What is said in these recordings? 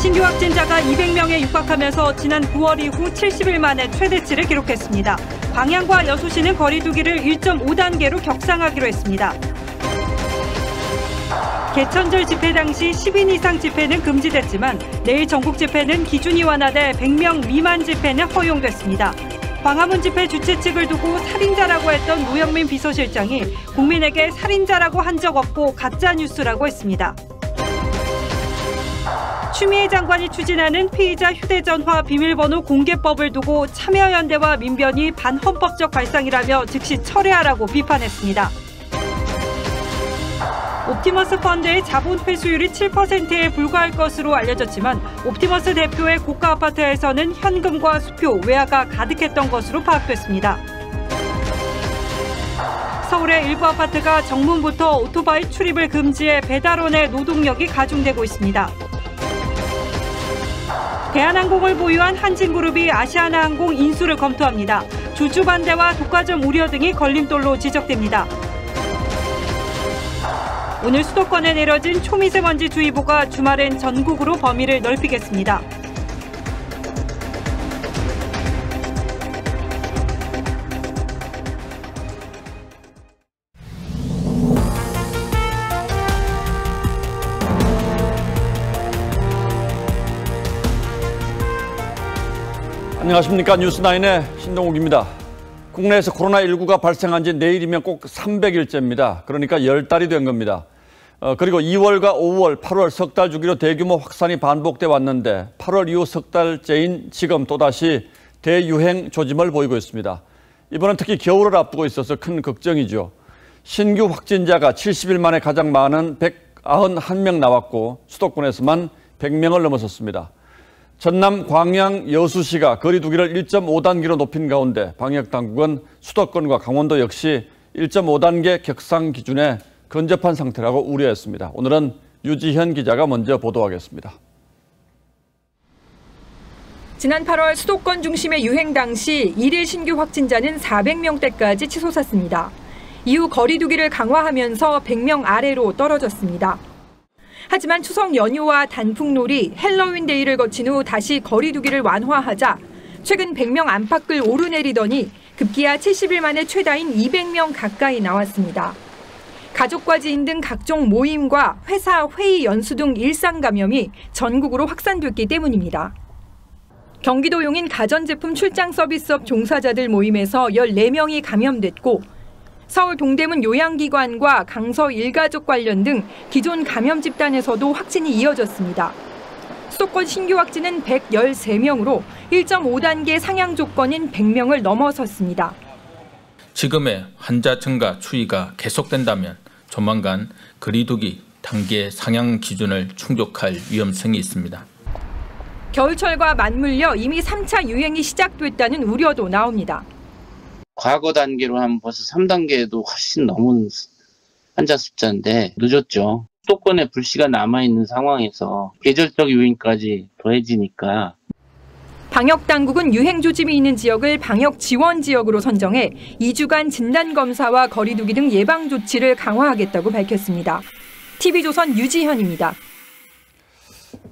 신규 확진자가 200명에 육박하면서 지난 9월 이후 70일 만에 최대치를 기록했습니다. 광양과 여수시는 거리 두기를 1.5단계로 격상하기로 했습니다. 개천절 집회 당시 10인 이상 집회는 금지됐지만 내일 전국 집회는 기준이 완화돼 100명 미만 집회는 허용됐습니다. 광화문 집회 주최 측을 두고 살인자라고 했던 노영민 비서실장이 국민에게 살인자라고 한 적 없고 가짜뉴스라고 했습니다. 추미애 장관이 추진하는 피의자 휴대전화 비밀번호 공개법을 두고 참여연대와 민변이 반헌법적 발상이라며 즉시 철회하라고 비판했습니다. 옵티머스 펀드의 자본 회수율이 7%에 불과할 것으로 알려졌지만 옵티머스 대표의 고가 아파트에서는 현금과 수표, 외화가 가득했던 것으로 파악됐습니다. 서울의 일부 아파트가 정문부터 오토바이 출입을 금지해 배달원의 노동력이 가중되고 있습니다. 대한항공을 보유한 한진그룹이 아시아나항공 인수를 검토합니다. 주주 반대와 독과점 우려 등이 걸림돌로 지적됩니다. 오늘 수도권에 내려진 초미세먼지 주의보가 주말엔 전국으로 범위를 넓히겠습니다. 안녕하십니까. 뉴스9의 신동욱입니다. 국내에서 코로나19가 발생한 지 내일이면 꼭 300일째입니다. 그러니까 10달이 된 겁니다. 그리고 2월과 5월, 8월 석 달 주기로 대규모 확산이 반복돼 왔는데 8월 이후 석 달째인 지금 또다시 대유행 조짐을 보이고 있습니다. 이번은 특히 겨울을 앞두고 있어서 큰 걱정이죠. 신규 확진자가 70일 만에 가장 많은 191명 나왔고 수도권에서만 100명을 넘어섰습니다. 전남 광양 여수시가 거리 두기를 1.5단계로 높인 가운데 방역당국은 수도권과 강원도 역시 1.5단계 격상 기준에 근접한 상태라고 우려했습니다. 오늘은 유지현 기자가 먼저 보도하겠습니다. 지난 8월 수도권 중심의 유행 당시 일일 신규 확진자는 400명대까지 치솟았습니다. 이후 거리 두기를 강화하면서 100명 아래로 떨어졌습니다. 하지만 추석 연휴와 단풍놀이, 헬로윈 데이를 거친 후 다시 거리 두기를 완화하자 최근 100명 안팎을 오르내리더니 급기야 70일 만에 최다인 200명 가까이 나왔습니다. 가족과 지인 등 각종 모임과 회사, 회의, 연수 등 일상 감염이 전국으로 확산됐기 때문입니다. 경기도 용인 가전제품 출장 서비스업 종사자들 모임에서 14명이 감염됐고 서울 동대문 요양기관과 강서 일가족 관련 등 기존 감염 집단에서도 확진이 이어졌습니다. 수도권 신규 확진은 113명으로 1.5단계 상향 조건인 100명을 넘어섰습니다. 지금의 환자 증가 추이가 계속된다면 조만간 거리두기 단계 상향 기준을 충족할 위험성이 있습니다. 겨울철과 맞물려 이미 3차 유행이 시작됐다는 우려도 나옵니다. 과거 단계로 하면 벌써 3단계에도 훨씬 넘은 환자 숫자인데 늦었죠. 수도권에 불씨가 남아있는 상황에서 계절적 요인까지 더해지니까. 방역당국은 유행 조짐이 있는 지역을 방역 지원 지역으로 선정해 2주간 진단검사와 거리두기 등 예방 조치를 강화하겠다고 밝혔습니다. TV조선 유지현입니다.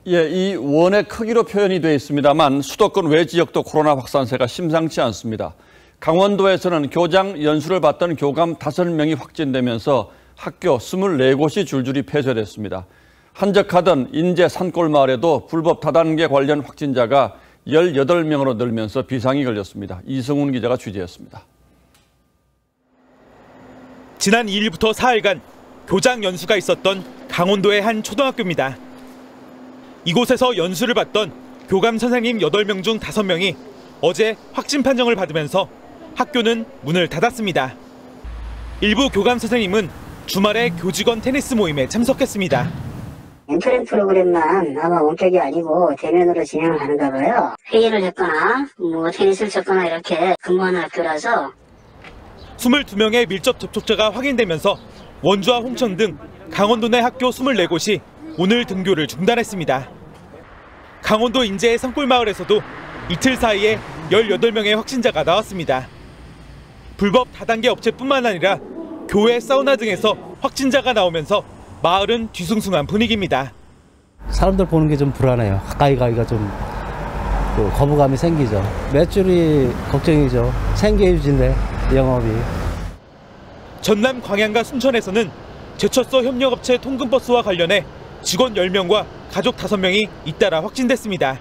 예, 이 원의 크기로 표현이 되어 있습니다만 수도권 외 지역도 코로나 확산세가 심상치 않습니다. 강원도에서는 교장 연수를 받던 교감 5명이 확진되면서 학교 24곳이 줄줄이 폐쇄됐습니다. 한적하던 인제 산골마을에도 불법 다단계 관련 확진자가 18명으로 늘면서 비상이 걸렸습니다. 이승훈 기자가 취재했습니다. 지난 2일부터 4일간 교장 연수가 있었던 강원도의 한 초등학교입니다. 이곳에서 연수를 받던 교감 선생님 8명 중 5명이 어제 확진 판정을 받으면서 학교는 문을 닫았습니다. 일부 교감 선생님은 주말에 교직원 테니스 모임에 참석했습니다. 인터넷 프로그램만 아마 원격이 아니고 대면으로 진행을 하는가 봐요. 회의를 했거나 테니스를 쳤거나 이렇게 근무하는 학교라서 22명의 밀접 접촉자가 확인되면서 원주와 홍천 등 강원도 내 학교 24곳이 오늘 등교를 중단했습니다. 강원도 인제의 산골마을에서도 이틀 사이에 18명의 확진자가 나왔습니다. 불법 다단계 업체뿐만 아니라 교회, 사우나 등에서 확진자가 나오면서 마을은 뒤숭숭한 분위기입니다. 사람들 보는 게 좀 불안해요. 가까이 가기가 좀 거부감이 생기죠. 매출이 걱정이죠. 생계유지인데 영업이. 전남 광양과 순천에서는 제철소 협력업체 통근버스와 관련해 직원 10명과 가족 5명이 잇따라 확진됐습니다.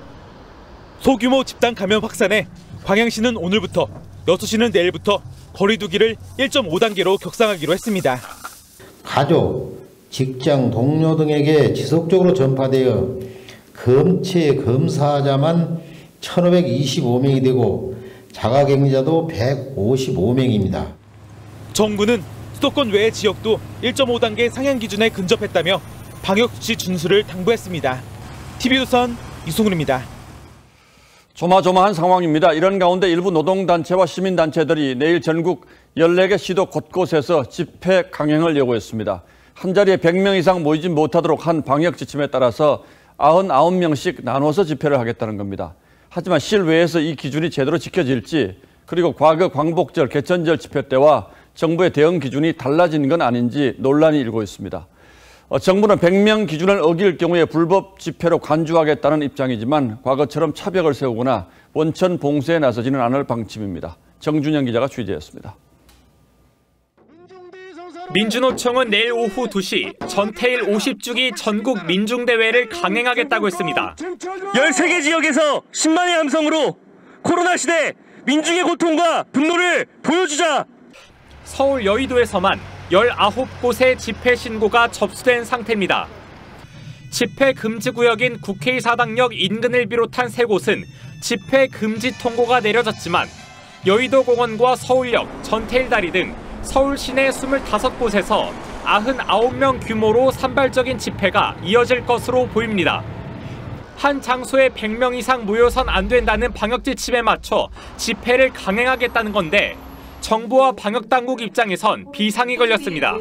소규모 집단 감염 확산에 광양시는 오늘부터, 여수시는 내일부터 거리 두기를 1.5단계로 격상하기로 했습니다. 가족, 직장, 동료 등에게 지속적으로 전파되어 검체 검사자만 1,525명이 되고 자가격리자도 155명입니다. 정부는 수도권 외의 지역도 1.5단계 상향 기준에 근접했다며 방역수칙 준수를 당부했습니다. TV조선 이승훈입니다. 조마조마한 상황입니다. 이런 가운데 일부 노동단체와 시민단체들이 내일 전국 14개 시도 곳곳에서 집회 강행을 예고했습니다. 한 자리에 100명 이상 모이지 못하도록 한 방역 지침에 따라서 99명씩 나눠서 집회를 하겠다는 겁니다. 하지만 실외에서 이 기준이 제대로 지켜질지, 그리고 과거 광복절, 개천절 집회 때와 정부의 대응 기준이 달라진 건 아닌지 논란이 일고 있습니다. 정부는 100명 기준을 어길 경우에 불법 집회로 간주하겠다는 입장이지만 과거처럼 차벽을 세우거나 원천 봉쇄에 나서지는 않을 방침입니다. 정준영 기자가 취재했습니다. 민주노총은 내일 오후 2시 전태일 50주기 전국 민중대회를 강행하겠다고 했습니다. 13개 지역에서 10만의 함성으로 코로나 시대 민중의 고통과 분노를 보여주자. 서울 여의도에서만 19곳의 집회 신고가 접수된 상태입니다. 집회 금지 구역인 국회의사당역 인근을 비롯한 3곳은 집회 금지 통고가 내려졌지만 여의도 공원과 서울역, 전태일다리 등 서울 시내 25곳에서 99명 규모로 산발적인 집회가 이어질 것으로 보입니다. 한 장소에 100명 이상 모여선 안 된다는 방역 지침에 맞춰 집회를 강행하겠다는 건데 정부와 방역당국 입장에선 비상이 걸렸습니다.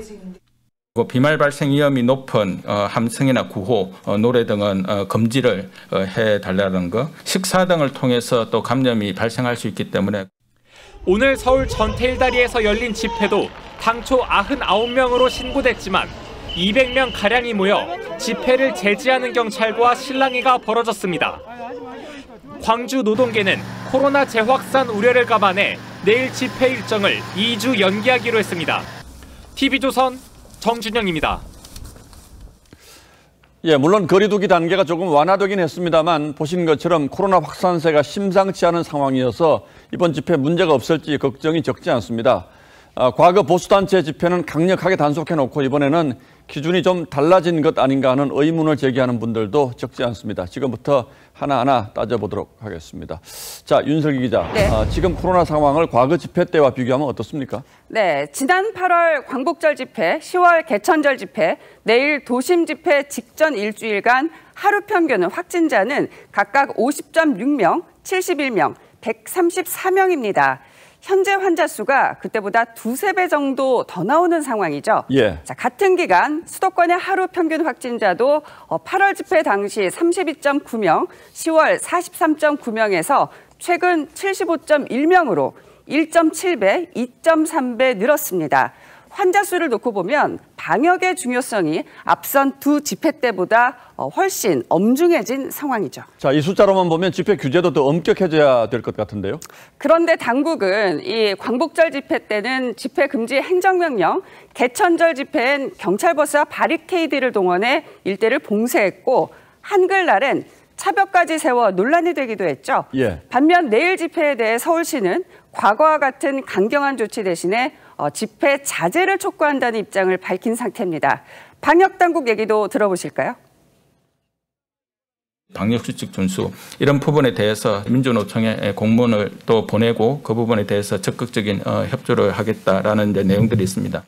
비말 발생 위험이 높은 함성이나 구호, 노래 등은 금지를 해달라는 거, 식사 등을 통해서 또 감염이 발생할 수 있기 때문에 오늘 서울 전태일다리에서 열린 집회도 당초 99명으로 신고됐지만 200명가량이 모여 집회를 제지하는 경찰과 실랑이가 벌어졌습니다. 광주 노동계는 코로나 재확산 우려를 감안해 내일 집회 일정을 2주 연기하기로 했습니다. TV조선 정준영입니다. 물론 거리두기 단계가 조금 완화되긴 했습니다만 보신 것처럼 코로나 확산세가 심상치 않은 상황이어서 이번 집회 문제가 없을지 걱정이 적지 않습니다. 과거 보수단체 집회는 강력하게 단속해놓고 이번에는 기준이 좀 달라진 것 아닌가 하는 의문을 제기하는 분들도 적지 않습니다. 지금부터 하나하나 따져보도록 하겠습니다. 자, 윤석기 기자. 네. 지금 코로나 상황을 과거 집회 때와 비교하면 어떻습니까? 네, 지난 8월 광복절 집회, 10월 개천절 집회, 내일 도심 집회 직전 일주일간 하루 평균 확진자는 각각 50.6명, 71명, 134명입니다. 현재 환자 수가 그때보다 2~3배 정도 더 나오는 상황이죠. 예. 자, 같은 기간 수도권의 하루 평균 확진자도 8월 집회 당시 32.9명, 10월 43.9명에서 최근 75.1명으로 1.7배, 2.3배 늘었습니다. 환자 수를 놓고 보면 방역의 중요성이 앞선 두 집회 때보다 훨씬 엄중해진 상황이죠. 자, 이 숫자로만 보면 집회 규제도 더 엄격해져야 될 것 같은데요. 그런데 당국은 이 광복절 집회 때는 집회 금지 행정명령, 개천절 집회엔 경찰버스와 바리케이드를 동원해 일대를 봉쇄했고 한글날엔 차벽까지 세워 논란이 되기도 했죠. 예. 반면 내일 집회에 대해 서울시는 과거와 같은 강경한 조치 대신에 집회 자제를 촉구한다는 입장을 밝힌 상태입니다. 방역당국 얘기도 들어보실까요? 방역수칙 준수 이런 부분에 대해서 민주노총에 공문을 또 보내고 그 부분에 대해서 적극적인 협조를 하겠다라는 내용들이 있습니다.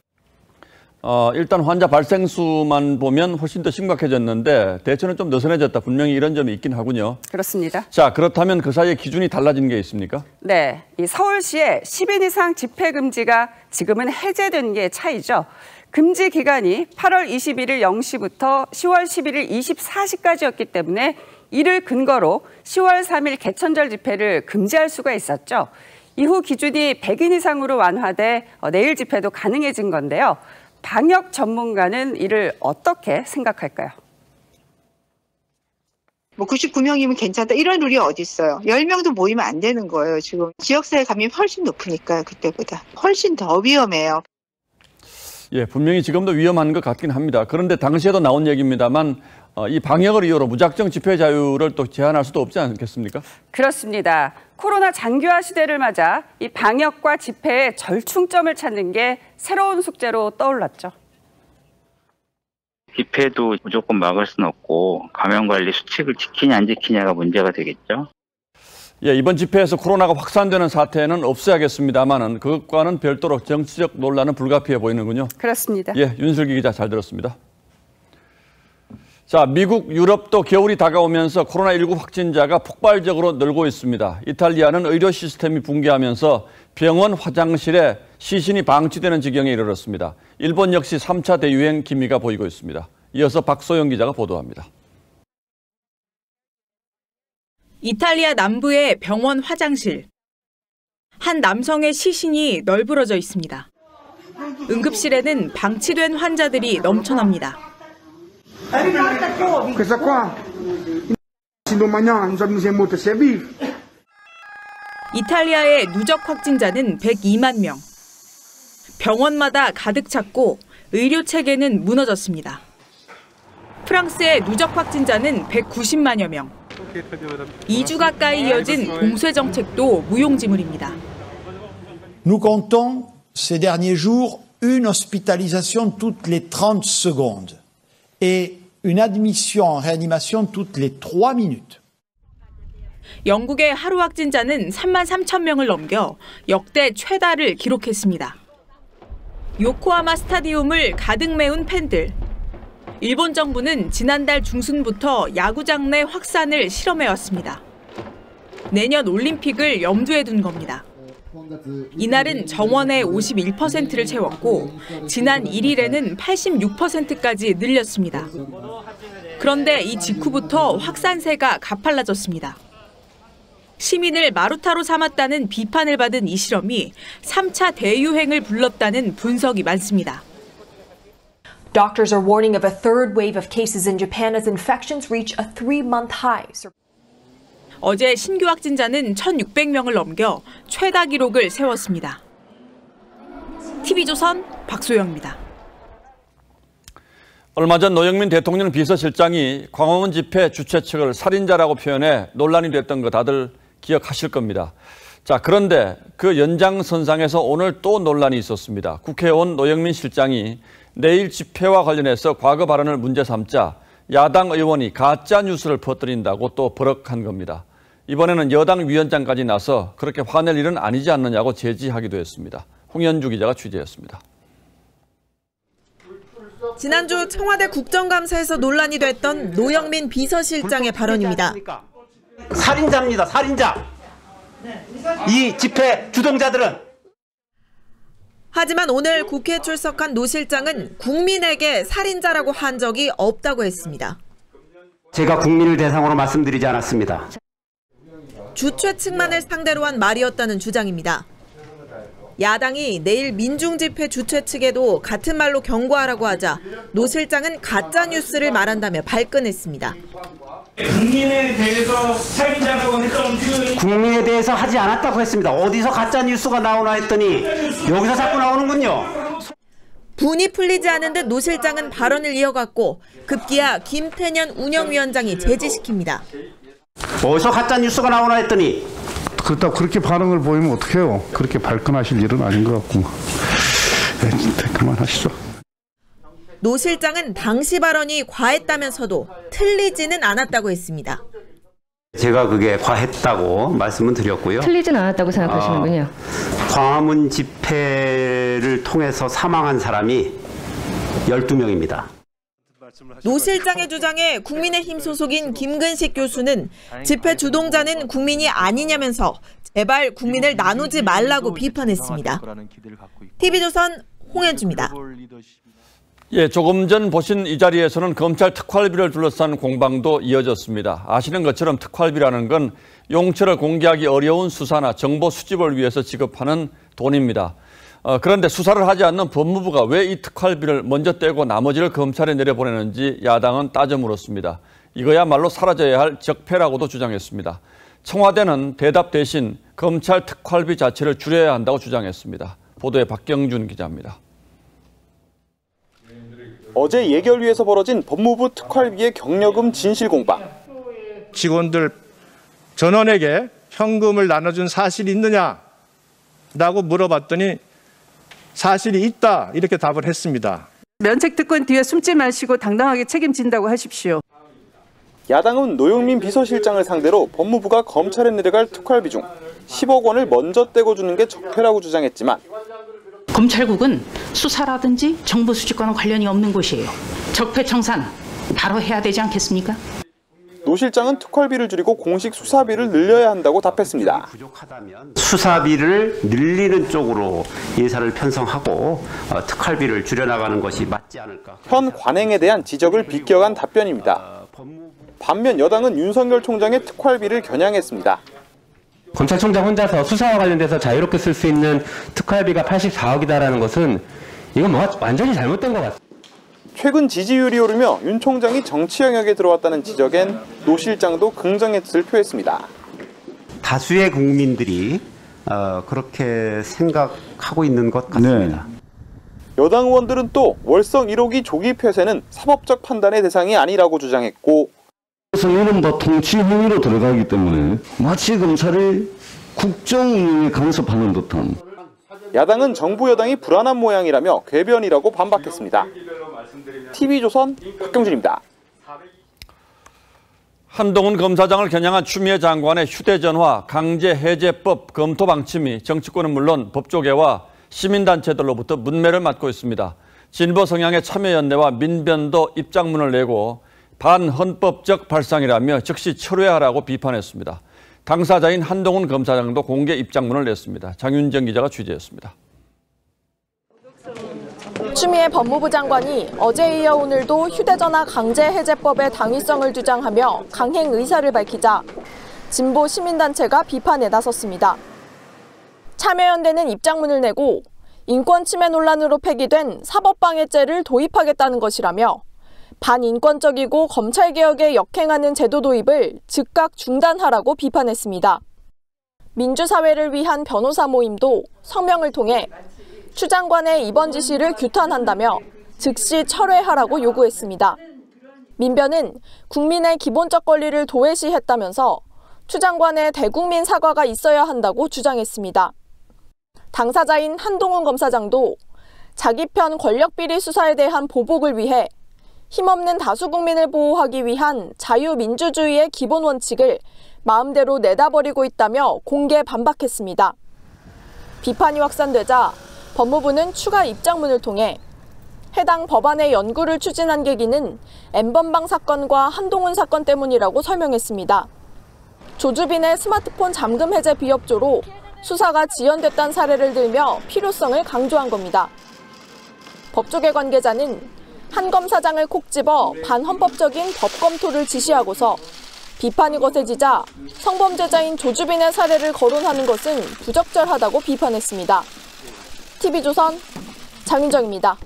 일단 환자 발생 수만 보면 훨씬 더 심각해졌는데 대처는 좀 느슨해졌다. 분명히 이런 점이 있긴 하군요. 그렇습니다. 자, 그렇다면 그 사이에 기준이 달라진 게 있습니까? 네, 이 서울시의 10인 이상 집회 금지가 지금은 해제된 게 차이죠. 금지 기간이 8월 21일 0시부터 10월 11일 24시까지였기 때문에 이를 근거로 10월 3일 개천절 집회를 금지할 수가 있었죠. 이후 기준이 100인 이상으로 완화돼 내일 집회도 가능해진 건데요. 방역 전문가는 이를 어떻게 생각할까요? 뭐 99명이면 괜찮다 이런 룰이 어디 있어요. 10명도 모이면 안 되는 거예요. 지금 지역사회 감염이 훨씬 높으니까요. 그때보다 훨씬 더 위험해요. 예, 분명히 지금도 위험한 것 같긴 합니다. 그런데 당시에도 나온 얘기입니다만 이 방역을 이유로 무작정 집회 자유를 또 제한할 수도 없지 않겠습니까? 그렇습니다. 코로나 장기화 시대를 맞아 이 방역과 집회의 절충점을 찾는 게 새로운 숙제로 떠올랐죠. 집회도 무조건 막을 수는 없고 감염관리 수칙을 지키냐 안 지키냐가 문제가 되겠죠. 예, 이번 집회에서 코로나가 확산되는 사태는 없어야겠습니다만은 그것과는 별도로 정치적 논란은 불가피해 보이는군요. 그렇습니다. 예, 윤슬기 기자 잘 들었습니다. 자, 미국, 유럽도 겨울이 다가오면서 코로나19 확진자가 폭발적으로 늘고 있습니다. 이탈리아는 의료 시스템이 붕괴하면서 병원 화장실에 시신이 방치되는 지경에 이르렀습니다. 일본 역시 3차 대유행 기미가 보이고 있습니다. 이어서 박소영 기자가 보도합니다. 이탈리아 남부의 병원 화장실. 한 남성의 시신이 널브러져 있습니다. 응급실에는 방치된 환자들이 넘쳐납니다. 이탈리아의 누적 확진자는 102만 명. 병원마다 가득 찼고 의료 체계는 무너졌습니다. 프랑스의 누적 확진자는 190만여 명. 2주 가까이 이어진 봉쇄 정책도 무용지물입니다. Nous comptons ces derniers jours une hospitalisation toutes les 30 secondes et une admission en réanimation toutes les 3 minutes. 영국의 하루 확진자는 3만 3천 명을 넘겨 역대 최다를 기록했습니다. 요코하마 스타디움을 가득 메운 팬들. 일본 정부는 지난달 중순부터 야구장 내 확산을 실험해왔습니다. 내년 올림픽을 염두에 둔 겁니다. 이날은 정원의 51%를 채웠고 지난 1일에는 86%까지 늘렸습니다. 그런데 이 직후부터 확산세가 가팔라졌습니다. 시민을 마루타로 삼았다는 비판을 받은 이 실험이 3차 대유행을 불렀다는 분석이 많습니다. Doctors are warning of a third wave of cases in Japan as infections reach a 3-month high. 어제 신규 확진자는 1,600명을 넘겨 최다 기록을 세웠습니다. TV조선 박소영입니다. 얼마 전 노영민 대통령 비서실장이 광화문 집회 주최 측을 살인자라고 표현해 논란이 됐던 거 다들 기억하실 겁니다. 자, 그런데 그 연장선상에서 오늘 또 논란이 있었습니다. 국회의원 노영민 실장이 내일 집회와 관련해서 과거 발언을 문제 삼자 야당 의원이 가짜 뉴스를 퍼뜨린다고 또 버럭한 겁니다. 이번에는 여당 위원장까지 나서 그렇게 화낼 일은 아니지 않느냐고 제지하기도 했습니다. 홍현주 기자가 취재했습니다. 지난주 청와대 국정감사에서 논란이 됐던 노영민 비서실장의 발언입니다. 살인자입니다. 살인자. 이 집회 주동자들은. 하지만 오늘 국회에 출석한 노 실장은 국민에게 살인자라고 한 적이 없다고 했습니다. 제가 국민을 대상으로 말씀드리지 않았습니다. 주최 측만을 상대로 한 말이었다는 주장입니다. 야당이 내일 민중집회 주최 측에도 같은 말로 경고하라고 하자 노 실장은 가짜뉴스를 말한다며 발끈했습니다. 국민에 대해서 살인자라고 했던 그 국민에 대해서 하지 않았다고 했습니다. 어디서 가짜 뉴스가 나오나 했더니 여기서 자꾸 나오는군요. 분이 풀리지 않은 듯 노 실장은 발언을 이어갔고 급기야 김태년 운영위원장이 제지시킵니다. 어디서 가짜 뉴스가 나오나 했더니 그렇다고 그렇게 반응을 보이면 어떡해요. 그렇게 발끈하실 일은 아닌 것 같고. 그만하시죠. 노 실장은 당시 발언이 과했다면서도 틀리지는 않았다고 했습니다. 제가 그게 과했다고 말씀은 드렸고요. 틀리진 않았다고 생각하시는군요. 광화문 집회를 통해서 사망한 사람이 12명입니다. 노 실장의 주장에 국민의힘 소속인 김근식 교수는 집회 주동자는 국민이 아니냐면서 제발 국민을 나누지 말라고 비판했습니다. TV조선 홍현주입니다. 예, 조금 전 보신 이 자리에서는 검찰 특활비를 둘러싼 공방도 이어졌습니다. 아시는 것처럼 특활비라는 건 용처를 공개하기 어려운 수사나 정보 수집을 위해서 지급하는 돈입니다. 그런데 수사를 하지 않는 법무부가 왜 이 특활비를 먼저 떼고 나머지를 검찰에 내려보내는지 야당은 따져 물었습니다. 이거야말로 사라져야 할 적폐라고도 주장했습니다. 청와대는 대답 대신 검찰 특활비 자체를 줄여야 한다고 주장했습니다. 보도에 박경준 기자입니다. 어제 예결위에서 벌어진 법무부 특활비의 경력금 진실 공방. 직원들 전원에게 현금을 나눠준 사실이 있느냐라고 물어봤더니 사실이 있다 이렇게 답을 했습니다. 면책특권 뒤에 숨지 마시고 당당하게 책임진다고 하십시오. 야당은 노영민 비서실장을 상대로 법무부가 검찰에 내려갈 특활비 중 10억 원을 먼저 떼고 주는 게 적폐라고 주장했지만 검찰국은 수사라든지 정보 수집과는 관련이 없는 곳이에요. 적폐 청산 바로 해야 되지 않겠습니까? 노 실장은 특활비를 줄이고 공식 수사비를 늘려야 한다고 답했습니다. 수사비를 늘리는 쪽으로 예산을 편성하고 특활비를 줄여나가는 것이 맞지 않을까. 현 관행에 대한 지적을 비껴간 답변입니다. 반면 여당은 윤석열 총장의 특활비를 겨냥했습니다. 검찰총장 혼자서 수사와 관련돼서 자유롭게 쓸 수 있는 특활비가 84억이다라는 것은 이건 뭐가 완전히 잘못된 것 같습니다. 최근 지지율이 오르며 윤 총장이 정치 영역에 들어왔다는 지적엔 노 실장도 긍정의 뜻을 표했습니다. 다수의 국민들이 그렇게 생각하고 있는 것 같습니다. 여당 의원들은 또 월성 1호기 조기 폐쇄는 사법적 판단의 대상이 아니라고 주장했고 이른바 통치 행위로 들어가기 때문에 마치 검찰이 국정운영에 간섭하는 듯한. 야당은 정부 여당이 불안한 모양이라며 궤변이라고 반박했습니다. TV조선 박경준입니다. 한동훈 검사장을 겨냥한 추미애 장관의 휴대전화 강제해제법 검토 방침이 정치권은 물론 법조계와 시민단체들로부터 문매를 맞고 있습니다. 진보 성향의 참여연대와 민변도 입장문을 내고 반헌법적 발상이라며 즉시 철회하라고 비판했습니다. 당사자인 한동훈 검사장도 공개 입장문을 냈습니다. 장윤정 기자가 취재했습니다. 추미애 법무부 장관이 어제에 이어 오늘도 휴대전화 강제해제법의 당위성을 주장하며 강행 의사를 밝히자 진보 시민단체가 비판에 나섰습니다. 참여연대는 입장문을 내고 인권 침해 논란으로 폐기된 사법방해죄를 도입하겠다는 것이라며 반인권적이고 검찰개혁에 역행하는 제도 도입을 즉각 중단하라고 비판했습니다. 민주사회를 위한 변호사 모임도 성명을 통해 추 장관의 이번 지시를 규탄한다며 즉시 철회하라고 요구했습니다. 민변은 국민의 기본적 권리를 도외시했다면서 추 장관의 대국민 사과가 있어야 한다고 주장했습니다. 당사자인 한동훈 검사장도 자기 편 권력비리 수사에 대한 보복을 위해 힘없는 다수 국민을 보호하기 위한 자유민주주의의 기본 원칙을 마음대로 내다버리고 있다며 공개 반박했습니다. 비판이 확산되자 법무부는 추가 입장문을 통해 해당 법안의 연구를 추진한 계기는 N번방 사건과 한동훈 사건 때문이라고 설명했습니다. 조주빈의 스마트폰 잠금 해제 비협조로 수사가 지연됐다는 사례를 들며 필요성을 강조한 겁니다. 법조계 관계자는 한 검사장을 콕 집어 반헌법적인 법 검토를 지시하고서 비판이 거세지자 성범죄자인 조주빈의 사례를 거론하는 것은 부적절하다고 비판했습니다. TV조선 장윤정입니다.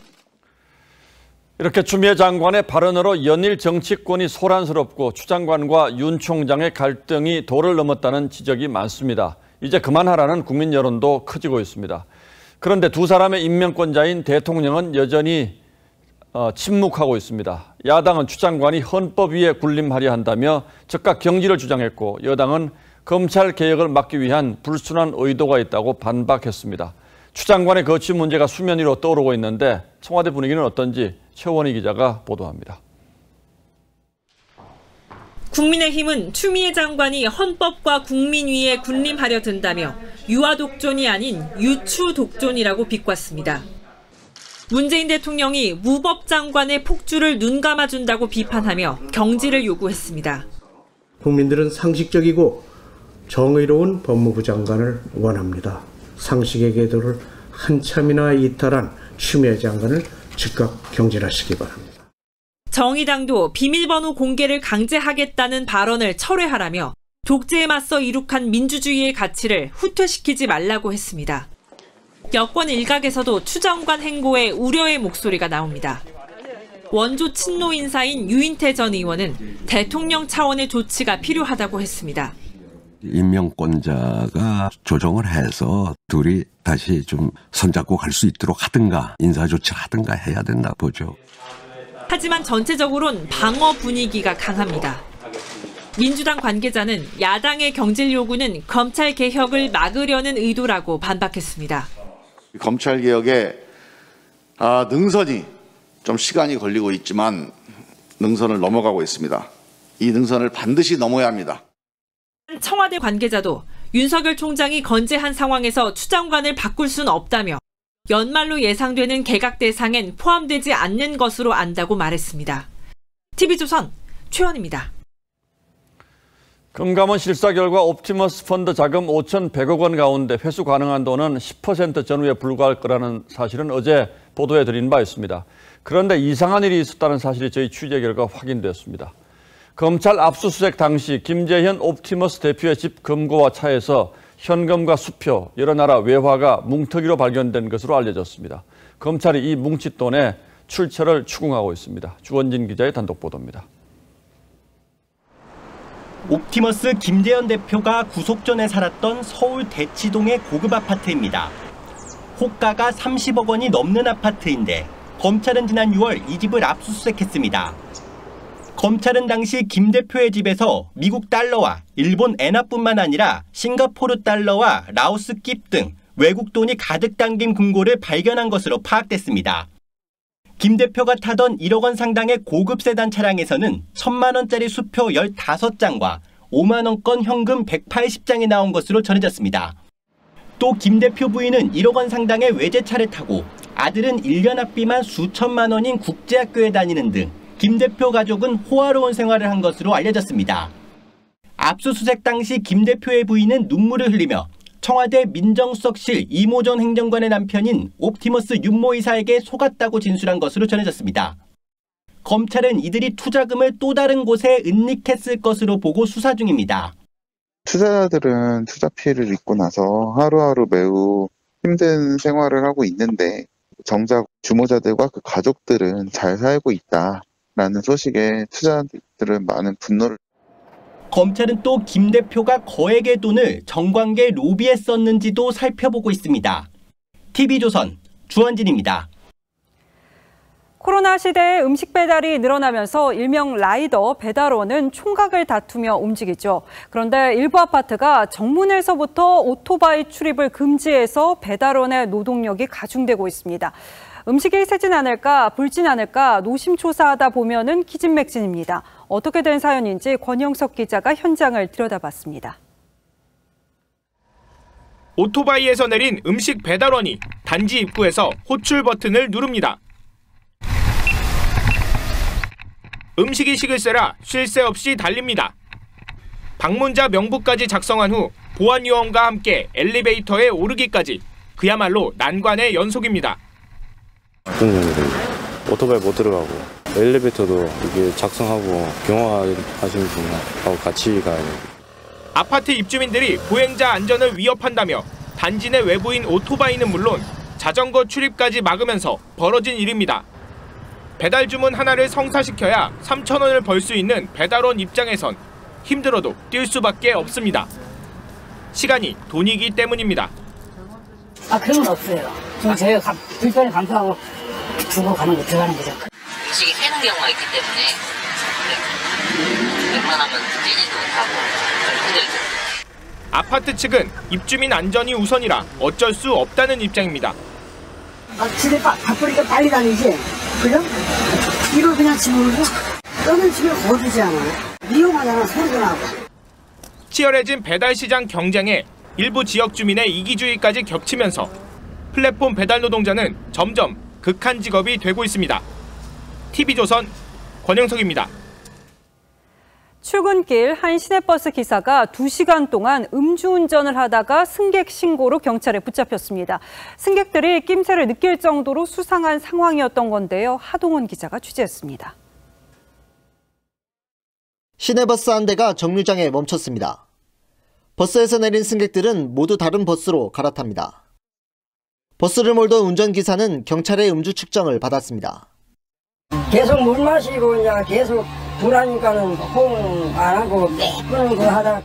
이렇게 추미애 장관의 발언으로 연일 정치권이 소란스럽고 추 장관과 윤 총장의 갈등이 도를 넘었다는 지적이 많습니다. 이제 그만하라는 국민 여론도 커지고 있습니다. 그런데 두 사람의 임명권자인 대통령은 여전히 침묵하고 있습니다. 야당은 추 장관이 헌법 위에 군림하려 한다며 즉각 경질을 주장했고 여당은 검찰 개혁을 막기 위한 불순한 의도가 있다고 반박했습니다. 추 장관의 거취 문제가 수면 위로 떠오르고 있는데 청와대 분위기는 어떤지 최원희 기자가 보도합니다. 국민의힘은 추미애 장관이 헌법과 국민 위에 군림하려 든다며 유아독존이 아닌 유추독존이라고 비꼬았습니다. 문재인 대통령이 무법 장관의 폭주를 눈감아준다고 비판하며 경질을 요구했습니다. 국민들은 상식적이고 정의로운 법무부 장관을 원합니다. 상식의 궤도를 한참이나 이탈한 추미애 장관을 즉각 경질하시기 바랍니다. 정의당도 비밀번호 공개를 강제하겠다는 발언을 철회하라며 독재에 맞서 이룩한 민주주의의 가치를 후퇴시키지 말라고 했습니다. 여권 일각에서도 추 장관 행보에 우려의 목소리가 나옵니다. 원조 친노 인사인 유인태 전 의원은 대통령 차원의 조치가 필요하다고 했습니다. 임명권자가 조정을 해서 둘이 다시 좀 손잡고 갈 수 있도록 하든가 인사조치를 하든가 해야 된다 보죠. 하지만 전체적으로는 방어 분위기가 강합니다. 민주당 관계자는 야당의 경질 요구는 검찰 개혁을 막으려는 의도라고 반박했습니다. 검찰 개혁에 능선이 좀 시간이 걸리고 있지만 능선을 넘어가고 있습니다. 이 능선을 반드시 넘어야 합니다. 청와대 관계자도 윤석열 총장이 건재한 상황에서 추 장관을 바꿀 수는 없다며 연말로 예상되는 개각 대상엔 포함되지 않는 것으로 안다고 말했습니다. TV조선 최원입니다. 금감원 실사 결과 옵티머스 펀드 자금 5,100억 원 가운데 회수 가능한 돈은 10% 전후에 불과할 거라는 사실은 어제 보도해 드린 바 있습니다. 그런데 이상한 일이 있었다는 사실이 저희 취재 결과 확인됐습니다. 검찰 압수수색 당시 김재현 옵티머스 대표의 집 금고와 차에서 현금과 수표, 여러 나라 외화가 뭉터기로 발견된 것으로 알려졌습니다. 검찰이 이 뭉칫돈의 출처를 추궁하고 있습니다. 주원진 기자의 단독 보도입니다. 옵티머스 김재현 대표가 구속 전에 살았던 서울 대치동의 고급 아파트입니다. 호가가 30억 원이 넘는 아파트인데 검찰은 지난 6월 이 집을 압수수색했습니다. 검찰은 당시 김 대표의 집에서 미국 달러와 일본 엔화뿐만 아니라 싱가포르 달러와 라오스 깁 등 외국 돈이 가득 담긴 금고를 발견한 것으로 파악됐습니다. 김 대표가 타던 1억 원 상당의 고급 세단 차량에서는 1,000만 원짜리 수표 15장과 5만 원권 현금 180장이 나온 것으로 전해졌습니다. 또 김 대표 부인은 1억 원 상당의 외제차를 타고 아들은 1년 학비만 수천만 원인 국제학교에 다니는 등 김 대표 가족은 호화로운 생활을 한 것으로 알려졌습니다. 압수수색 당시 김 대표의 부인은 눈물을 흘리며 청와대 민정수석실 이모 전 행정관의 남편인 옵티머스 윤모 이사에게 속았다고 진술한 것으로 전해졌습니다. 검찰은 이들이 투자금을 또 다른 곳에 은닉했을 것으로 보고 수사 중입니다. 투자자들은 투자 피해를 입고 나서 하루하루 매우 힘든 생활을 하고 있는데 정작 주모자들과 그 가족들은 잘 살고 있다라는 소식에 투자자들은 많은 분노를. 검찰은 또 김 대표가 거액의 돈을 정관계 로비에 썼는지도 살펴보고 있습니다. TV조선 주원진입니다. 코로나 시대에 음식 배달이 늘어나면서 일명 라이더 배달원은 총각을 다투며 움직이죠. 그런데 일부 아파트가 정문에서부터 오토바이 출입을 금지해서 배달원의 노동력이 가중되고 있습니다. 음식이 새진 않을까 불진 않을까 노심초사하다 보면은 기진맥진입니다. 어떻게 된 사연인지 권영석 기자가 현장을 들여다봤습니다. 오토바이에서 내린 음식 배달원이 단지 입구에서 호출 버튼을 누릅니다. 음식이 식을 새라 쉴 새 없이 달립니다. 방문자 명부까지 작성한 후 보안 요원과 함께 엘리베이터에 오르기까지 그야말로 난관의 연속입니다. 오토바이 못 들어가고 엘리베이터도 이게 작성하고 경호하시는 분하고 같이 가야 돼요. 아파트 입주민들이 보행자 안전을 위협한다며 단지 내 외부인 오토바이는 물론 자전거 출입까지 막으면서 벌어진 일입니다. 배달 주문 하나를 성사시켜야 3,000원을 벌 수 있는 배달원 입장에선 힘들어도 뛸 수밖에 없습니다. 시간이 돈이기 때문입니다. 그런 건 없어요. 저희가 불편을 감수하고 주고 가는 거 들어가는 거죠. 음식이 새는 경우가 있기 때문에 웬만하면 뛰지도 못하고 힘들죠. 아파트 측은 입주민 안전이 우선이라 어쩔 수 없다는 입장입니다. 집에 바쁘니까 빨리 다니지. 그죠? 이걸 그냥 집으로 떠는 집에 거두지 않아요. 위험하잖아, 소리가 나고. 치열해진 배달 시장 경쟁에 일부 지역 주민의 이기주의까지 겹치면서 플랫폼 배달 노동자는 점점 극한 직업이 되고 있습니다. TV조선 권영석입니다. 출근길 한 시내버스 기사가 2시간 동안 음주운전을 하다가 승객 신고로 경찰에 붙잡혔습니다. 승객들이 낌새를 느낄 정도로 수상한 상황이었던 건데요. 하동원 기자가 취재했습니다. 시내버스 한 대가 정류장에 멈췄습니다. 버스에서 내린 승객들은 모두 다른 버스로 갈아탑니다. 버스를 몰던 운전기사는 경찰의 음주 측정을 받았습니다. 계속 물 마시고 이제 계속 불하니까는 호응 안 하고 매끄는 거 하다가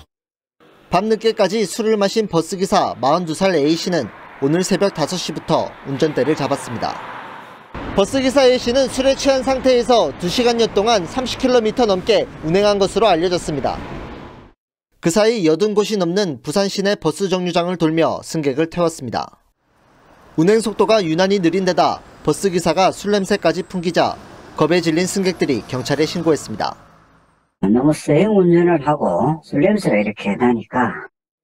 밤늦게까지 술을 마신 버스기사 42살 A씨는 오늘 새벽 5시부터 운전대를 잡았습니다. 버스기사 A씨는 술에 취한 상태에서 2시간여 동안 30km 넘게 운행한 것으로 알려졌습니다. 그 사이 80곳이 넘는 부산 시내 버스 정류장을 돌며 승객을 태웠습니다. 운행 속도가 유난히 느린 데다 버스기사가 술 냄새까지 풍기자 겁에 질린 승객들이 경찰에 신고했습니다. 너무 세게 운전을 하고 술 냄새가 이렇게 나니까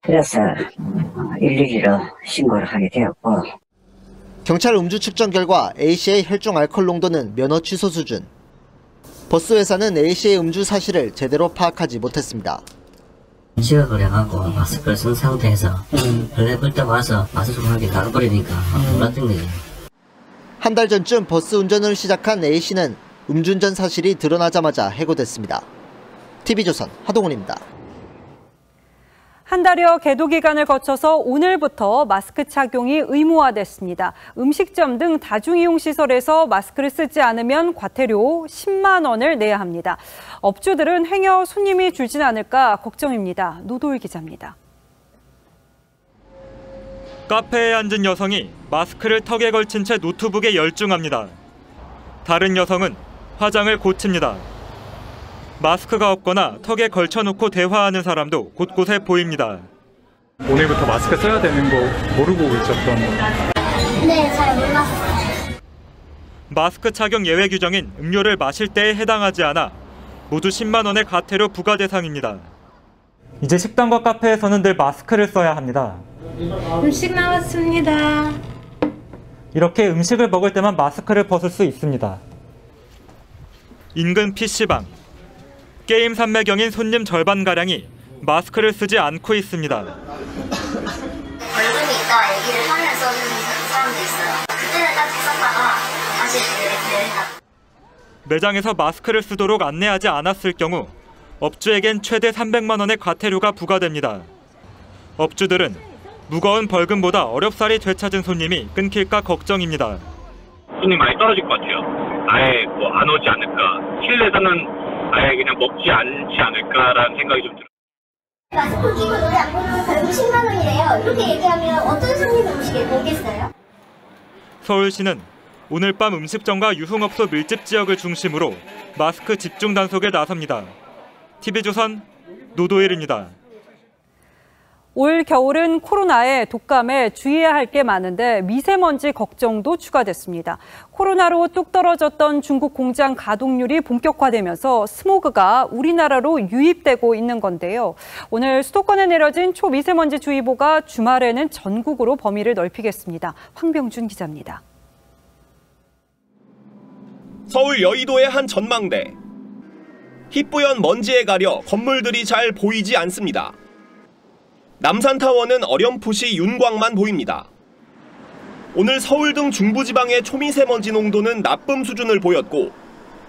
그래서 112로 신고를 하게 되었고, 경찰 음주 측정 결과 A씨의 혈중 알코올 농도는 면허 취소 수준. 버스 회사는 A씨의 음주 사실을 제대로 파악하지 못했습니다. 지각을 해가고 마스크를 쓴 상태에서 별내볼 때 와서 마스크하게 나가버리니까 놀랐던 거예요. 한 달 전쯤 버스 운전을 시작한 A씨는 음주운전 사실이 드러나자마자 해고됐습니다. TV조선 하동훈입니다. 한 달여 계도 기간을 거쳐서 오늘부터 마스크 착용이 의무화됐습니다. 음식점 등 다중이용시설에서 마스크를 쓰지 않으면 과태료 10만 원을 내야 합니다. 업주들은 행여 손님이 줄진 않을까 걱정입니다. 노도일 기자입니다. 카페에 앉은 여성이 마스크를 턱에 걸친 채 노트북에 열중합니다. 다른 여성은 화장을 고칩니다. 마스크가 없거나 턱에 걸쳐놓고 대화하는 사람도 곳곳에 보입니다. 오늘부터 마스크 써야 되는 거 모르고 있었던 네, 잘 몰랐어요. 마스크 착용 예외 규정인 음료를 마실 때에 해당하지 않아 모두 10만 원의 과태료 부과 대상입니다. 이제 식당과 카페에서는 늘 마스크를 써야 합니다. 음식 나왔습니다. 이렇게 음식을 먹을 때만 마스크를 벗을 수 있습니다. 인근 PC방. 게임 산매경인 손님 절반가량이 마스크를 쓰지 않고 있습니다. 얼굴이 있다 얘기를 하면서 쓰는 사람도 있어요. 그때는 딱 썼다가 다시 내린다. 매장에서 마스크를 쓰도록 안내하지 않았을 경우 업주에겐 최대 300만 원의 과태료가 부과됩니다. 업주들은 무거운 벌금보다 어렵사리 되찾은 손님이 끊길까 걱정입니다. 손님 많이 떨어질 것 같아요. 아예 안 오지 않을까. 실내에서는 아예 그냥 먹지 않지 않을까라는 생각이 좀 들어요. 마스크 끼고 노래 안 부르면 벌금 10만 원이래요. 이렇게 얘기하면 어떤 손님이 오겠어요? 서울시는 오늘 밤 음식점과 유흥업소 밀집 지역을 중심으로 마스크 집중 단속에 나섭니다. TV조선 노도일입니다. 올 겨울은 코로나에 독감에 주의해야 할 게 많은데 미세먼지 걱정도 추가됐습니다. 코로나로 뚝 떨어졌던 중국 공장 가동률이 본격화되면서 스모그가 우리나라로 유입되고 있는 건데요. 오늘 수도권에 내려진 초미세먼지 주의보가 주말에는 전국으로 범위를 넓히겠습니다. 황병준 기자입니다. 서울 여의도의 한 전망대. 희뿌연 먼지에 가려 건물들이 잘 보이지 않습니다. 남산타워는 어렴풋이 윤곽만 보입니다. 오늘 서울 등 중부지방의 초미세먼지 농도는 나쁨 수준을 보였고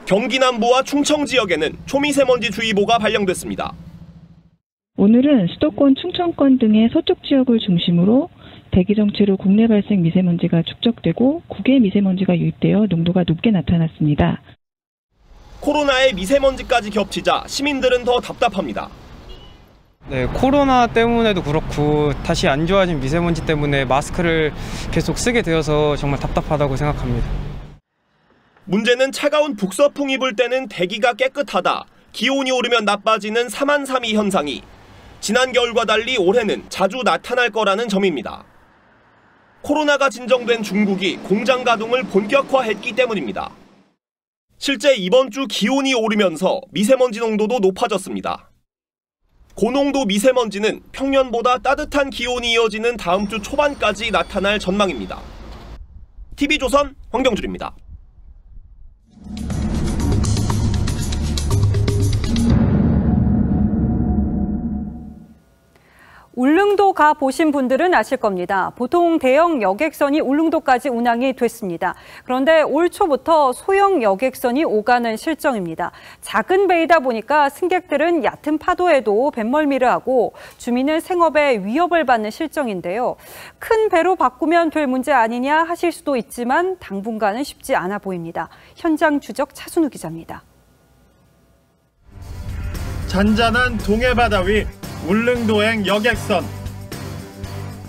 경기 남부와 충청 지역에는 초미세먼지 주의보가 발령됐습니다. 오늘은 수도권, 충청권 등의 서쪽 지역을 중심으로 대기 정체로 국내 발생 미세먼지가 축적되고 국외 미세먼지가 유입되어 농도가 높게 나타났습니다. 코로나에 미세먼지까지 겹치자 시민들은 더 답답합니다. 네, 코로나 때문에도 그렇고 다시 안 좋아진 미세먼지 때문에 마스크를 계속 쓰게 되어서 정말 답답하다고 생각합니다. 문제는 차가운 북서풍이 불 때는 대기가 깨끗하다, 기온이 오르면 나빠지는 사만삼이 현상이 지난 겨울과 달리 올해는 자주 나타날 거라는 점입니다. 코로나가 진정된 중국이 공장 가동을 본격화했기 때문입니다. 실제 이번 주 기온이 오르면서 미세먼지 농도도 높아졌습니다. 고농도 미세먼지는 평년보다 따뜻한 기온이 이어지는 다음 주 초반까지 나타날 전망입니다. TV조선 황병준입니다. 울릉도 가 보신 분들은 아실 겁니다. 보통 대형 여객선이 울릉도까지 운항이 됐습니다. 그런데 올 초부터 소형 여객선이 오가는 실정입니다. 작은 배이다 보니까 승객들은 얕은 파도에도 뱃멀미를 하고 주민은 생업에 위협을 받는 실정인데요. 큰 배로 바꾸면 될 문제 아니냐 하실 수도 있지만 당분간은 쉽지 않아 보입니다. 현장 추적 차순우 기자입니다. 잔잔한 동해바다 위 울릉도행 여객선.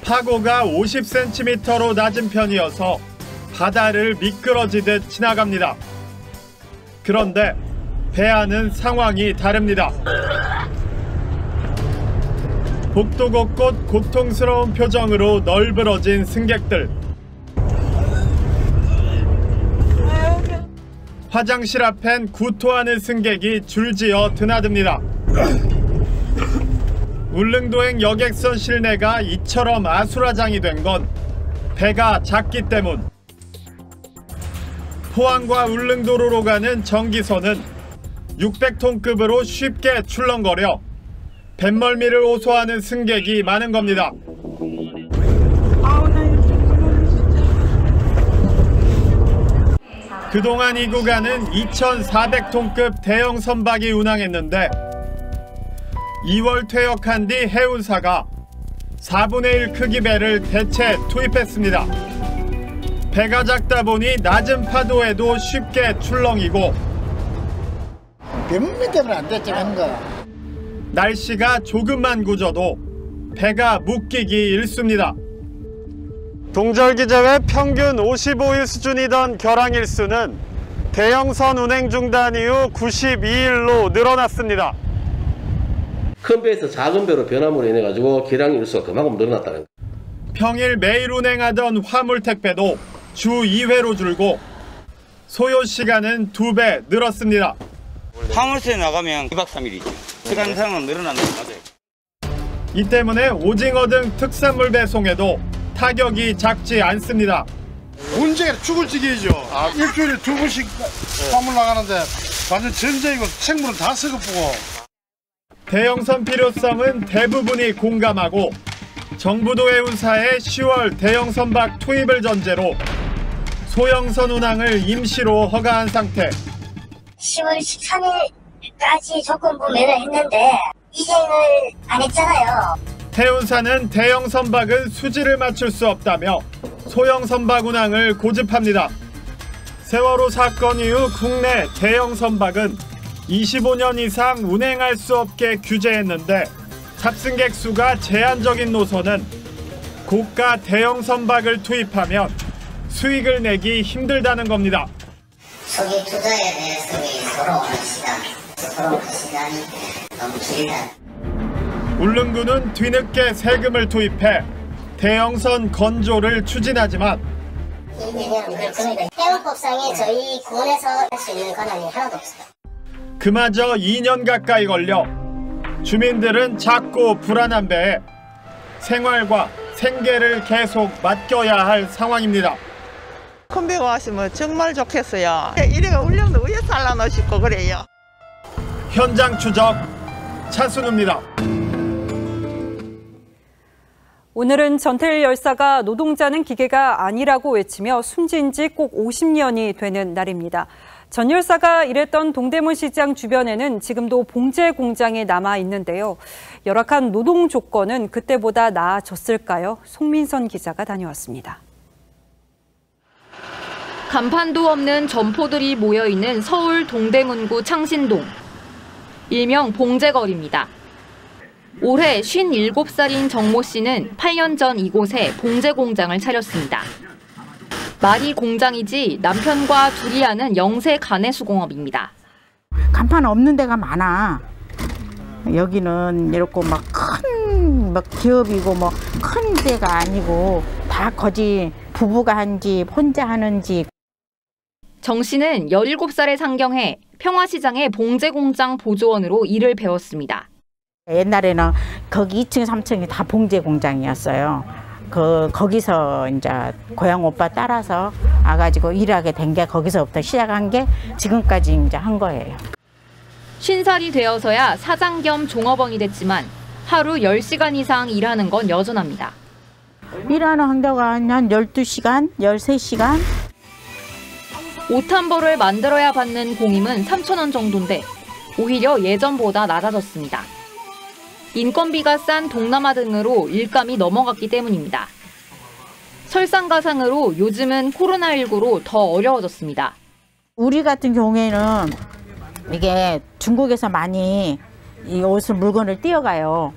파고가 50cm로 낮은 편이어서 바다를 미끄러지듯 지나갑니다. 그런데 배 안은 상황이 다릅니다. 복도 곳곳 고통스러운 표정으로 널브러진 승객들. 화장실 앞엔 구토하는 승객이 줄지어 드나듭니다. 울릉도행 여객선 실내가 이처럼 아수라장이 된 건 배가 작기 때문. 포항과 울릉도로로 가는 정기선은 600톤급으로 쉽게 출렁거려 뱃멀미를 호소하는 승객이 많은 겁니다. 그동안 이 구간은 2,400톤급 대형 선박이 운항했는데 2월 퇴역한 뒤 해운사가 4분의 1 크기 배를 대체 투입했습니다. 배가 작다 보니 낮은 파도에도 쉽게 출렁이고 뱃멀미 때문에 안 됐지만 날씨가 조금만 굳어도 배가 묶이기 일쑤입니다. 동절기 제외 평균 55일 수준이던 결항일수는 대형선 운행 중단 이후 92일로 늘어났습니다. 큰 배에서 작은 배로 변함으로 인해 가지고 결항 일수가 그만큼 늘어났다는 거예요. 평일 매일 운행하던 화물 택배도 주 2회로 줄고 소요 시간은 2배 늘었습니다. 화물선에 나가면 2박 3일이죠. 시간상은 늘어나는 거 맞아요. 이 때문에 오징어 등 특산물 배송에도 타격이 작지 않습니다. 문제가 죽을 지경이죠. 일주일에 2번씩 화물 나가는데 완전 전쟁이고 생물은 다 썩어보고. 대형선 필요성은 대부분이 공감하고 정부도 해운사의 10월 대형 선박 투입을 전제로 소형선 운항을 임시로 허가한 상태. 10월 13일까지 조건부 매도했는데 이행을 안 했잖아요. 해운사는 대형 선박은 수지를 맞출 수 없다며 소형 선박 운항을 고집합니다. 세월호 사건 이후 국내 대형 선박은 25년 이상 운행할 수 없게 규제했는데 탑승객 수가 제한적인 노선은 고가 대형 선박을 투입하면 수익을 내기 힘들다는 겁니다. 초기 투자에 대해서 돌아오는 시간, 돌아오는 시간이 너무 길다. 울릉도는 뒤늦게 세금을 투입해 대형선 건조를 추진하지만 해운법상에 저희 군에서 할 수 있는 권한이 하나도 없어요. 그마저 2년 가까이 걸려 주민들은 작고 불안한 배에 생활과 생계를 계속 맡겨야 할 상황입니다. 큰 배가 왔으면 정말 좋겠어요. 이래가 울릉도 위에 살라나 싶고 그래요. 현장 추적 차순우입니다. 오늘은 전태일 열사가 노동자는 기계가 아니라고 외치며 숨진 지 꼭 50년이 되는 날입니다. 전 열사가 일했던 동대문 시장 주변에는 지금도 봉제 공장이 남아 있는데요. 열악한 노동 조건은 그때보다 나아졌을까요? 송민선 기자가 다녀왔습니다. 간판도 없는 점포들이 모여있는 서울 동대문구 창신동. 일명 봉제거리입니다. 올해 57살인 정모 씨는 8년 전 이곳에 봉제 공장을 차렸습니다. 말이 공장이지 남편과 둘이 하는 영세 가내수공업입니다. 간판 없는 데가 많아. 여기는 이렇게 막 큰 기업이고 뭐 큰 데가 아니고 다 거지 부부가 한 집, 혼자 하는 집. 정 씨는 17살에 상경해 평화시장의 봉제 공장 보조원으로 일을 배웠습니다. 옛날에는 거기 2층, 3층이 다 봉제 공장이었어요. 거기서 이제 고향 오빠 따라서 와가지고 일하게 된 게 거기서부터 시작한 게 지금까지 이제 한 거예요. 50살이 되어서야 사장 겸 종업원이 됐지만 하루 10시간 이상 일하는 건 여전합니다. 일하는 환자가 한 12시간, 13시간. 옷 한 벌을 만들어야 받는 공임은 3,000원 정도인데 오히려 예전보다 낮아졌습니다. 인건비가 싼 동남아 등으로 일감이 넘어갔기 때문입니다. 설상가상으로 요즘은 코로나19로 더 어려워졌습니다. 우리 같은 경우에는 이게 중국에서 많이 이 옷을 물건을 띄어가요.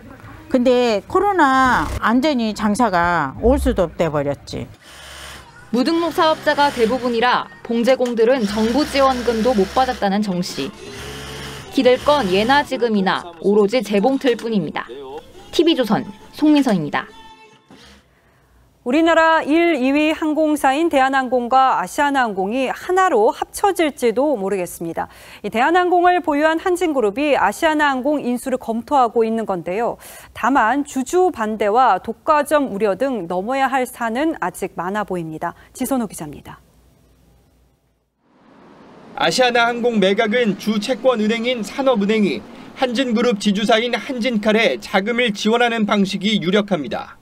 근데 코로나 완전히 장사가 올 수도 없대 버렸지. 무등록 사업자가 대부분이라 봉제공들은 정부 지원금도 못 받았다는 정 씨. 기댈 건 예나 지금이나 오로지 재봉틀 뿐입니다. TV조선 송민선입니다. 우리나라 1, 2위 항공사인 대한항공과 아시아나항공이 하나로 합쳐질지도 모르겠습니다. 이 대한항공을 보유한 한진그룹이 아시아나항공 인수를 검토하고 있는 건데요. 다만 주주 반대와 독과점 우려 등 넘어야 할 산은 아직 많아 보입니다. 지선호 기자입니다. 아시아나항공 매각은 주 채권은행인 산업은행이 한진그룹 지주사인 한진칼에 자금을 지원하는 방식이 유력합니다.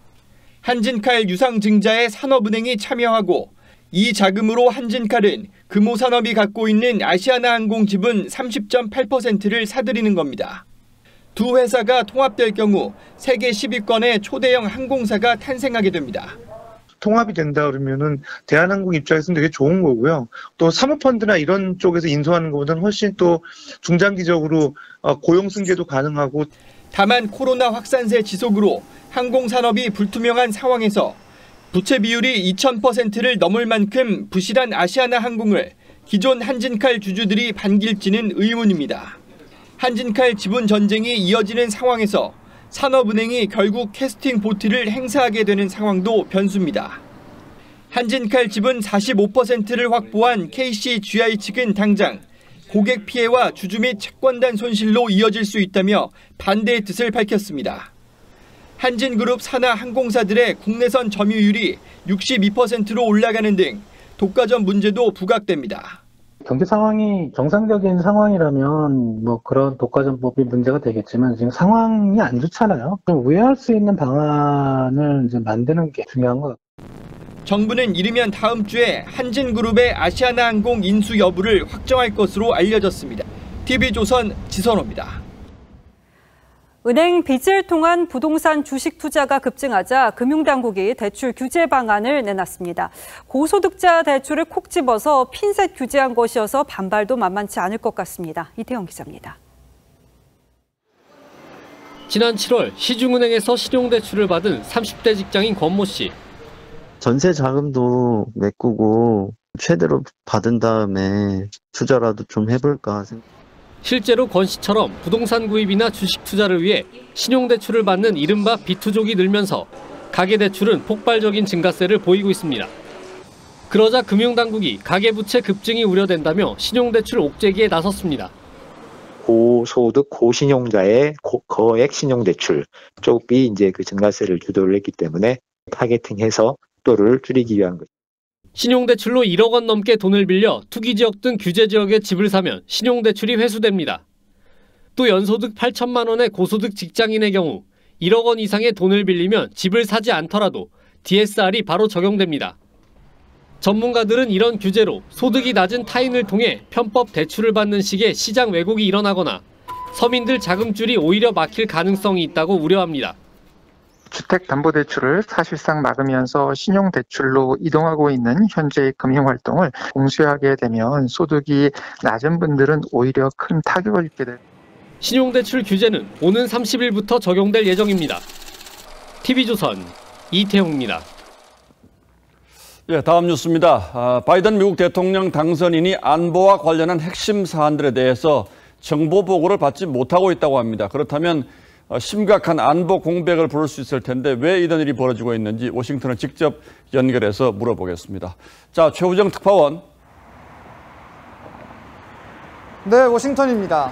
한진칼 유상증자에 산업은행이 참여하고 이 자금으로 한진칼은 금호산업이 갖고 있는 아시아나항공 지분 30.8%를 사들이는 겁니다. 두 회사가 통합될 경우 세계 10위권의 초대형 항공사가 탄생하게 됩니다. 통합이 된다 그러면은 대한항공 입장에서는 되게 좋은 거고요. 또 사모펀드나 이런 쪽에서 인수하는 것보다는 훨씬 또 중장기적으로 고용 승계도 가능하고. 다만 코로나 확산세 지속으로 항공산업이 불투명한 상황에서 부채 비율이 2000%를 넘을 만큼 부실한 아시아나항공을 기존 한진칼 주주들이 반길지는 의문입니다. 한진칼 지분 전쟁이 이어지는 상황에서 산업은행이 결국 캐스팅 보트를 행사하게 되는 상황도 변수입니다. 한진칼 지분 45%를 확보한 KCGI 측은 당장 고객 피해와 주주 및 채권단 손실로 이어질 수 있다며 반대의 뜻을 밝혔습니다. 한진그룹 산하 항공사들의 국내선 점유율이 62%로 올라가는 등 독과점 문제도 부각됩니다. 경제 상황이 정상적인 상황이라면 뭐 그런 독과점법이 문제가 되겠지만 지금 상황이 안 좋잖아요. 좀 우회할 수 있는 방안을 이제 만드는 게 중요한 것 같아요. 정부는 이르면 다음 주에 한진그룹의 아시아나항공 인수 여부를 확정할 것으로 알려졌습니다. TV조선 지선호입니다. 은행 빚을 통한 부동산 주식 투자가 급증하자 금융당국이 대출 규제 방안을 내놨습니다. 고소득자 대출을 콕 집어서 핀셋 규제한 것이어서 반발도 만만치 않을 것 같습니다. 이태영 기자입니다. 지난 7월 시중은행에서 신용대출을 받은 30대 직장인 권모 씨. 전세 자금도 메꾸고 최대로 받은 다음에 투자라도 좀 해볼까 생각. 실제로 권 씨처럼 부동산 구입이나 주식 투자를 위해 신용대출을 받는 이른바 B투족이 늘면서 가계대출은 폭발적인 증가세를 보이고 있습니다. 그러자 금융당국이 가계부채 급증이 우려된다며 신용대출 옥죄기에 나섰습니다. 고소득, 고신용자의 거액 신용대출 쪽이 이제 그 증가세를 주도를 했기 때문에 타겟팅해서 속도를 줄이기 위한 것입니다. 신용대출로 1억 원 넘게 돈을 빌려 투기지역 등 규제지역에 집을 사면 신용대출이 회수됩니다. 또 연소득 8천만 원의 고소득 직장인의 경우 1억 원 이상의 돈을 빌리면 집을 사지 않더라도 DSR이 바로 적용됩니다. 전문가들은 이런 규제로 소득이 낮은 타인을 통해 편법 대출을 받는 식의 시장 왜곡이 일어나거나 서민들 자금줄이 오히려 막힐 가능성이 있다고 우려합니다. 주택담보대출을 사실상 막으면서 신용대출로 이동하고 있는 현재의 금융활동을 공수하게 되면 소득이 낮은 분들은 오히려 큰 타격을 입게 됩니다. 신용대출 규제는 오는 30일부터 적용될 예정입니다. TV조선 이태용입니다. 예, 다음 뉴스입니다. 바이든 미국 대통령 당선인이 안보와 관련한 핵심 사안들에 대해서 정보 보고를 받지 못하고 있다고 합니다. 그렇다면 심각한 안보 공백을 부를 수 있을 텐데 왜 이런 일이 벌어지고 있는지 워싱턴을 직접 연결해서 물어보겠습니다. 자, 최우정 특파원. 네, 워싱턴입니다.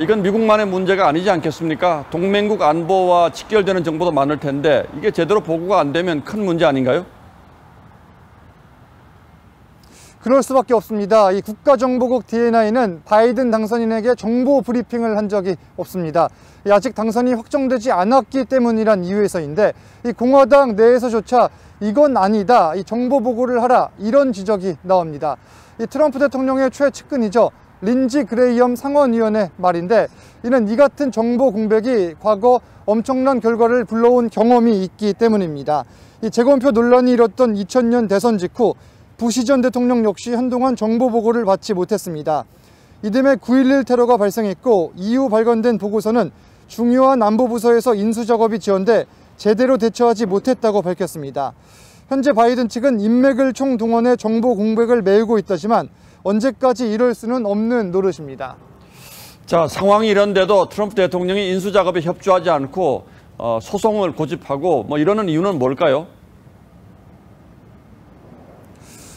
이건 미국만의 문제가 아니지 않겠습니까? 동맹국 안보와 직결되는 정보도 많을 텐데 이게 제대로 보고가 안 되면 큰 문제 아닌가요? 그럴 수밖에 없습니다. 이 국가정보국 DNI는 바이든 당선인에게 정보 브리핑을 한 적이 없습니다. 아직 당선이 확정되지 않았기 때문이란 이유에서인데 이 공화당 내에서조차 이건 아니다, 이 정보 보고를 하라, 이런 지적이 나옵니다. 이 트럼프 대통령의 최측근이죠. 린지 그레이엄 상원의원의 말인데 이는 이 같은 정보 공백이 과거 엄청난 결과를 불러온 경험이 있기 때문입니다. 이 재검표 논란이 일었던 2000년 대선 직후 부시 전 대통령 역시 한동안 정보 보고를 받지 못했습니다. 이듬해 9.11 테러가 발생했고 이후 발간된 보고서는 중요한 안보부서에서 인수작업이 지연돼 제대로 대처하지 못했다고 밝혔습니다. 현재 바이든 측은 인맥을 총동원해 정보 공백을 메우고 있다지만 언제까지 이럴 수는 없는 노릇입니다. 자, 상황이 이런데도 트럼프 대통령이 인수작업에 협조하지 않고 소송을 고집하고 이러는 이유는 뭘까요?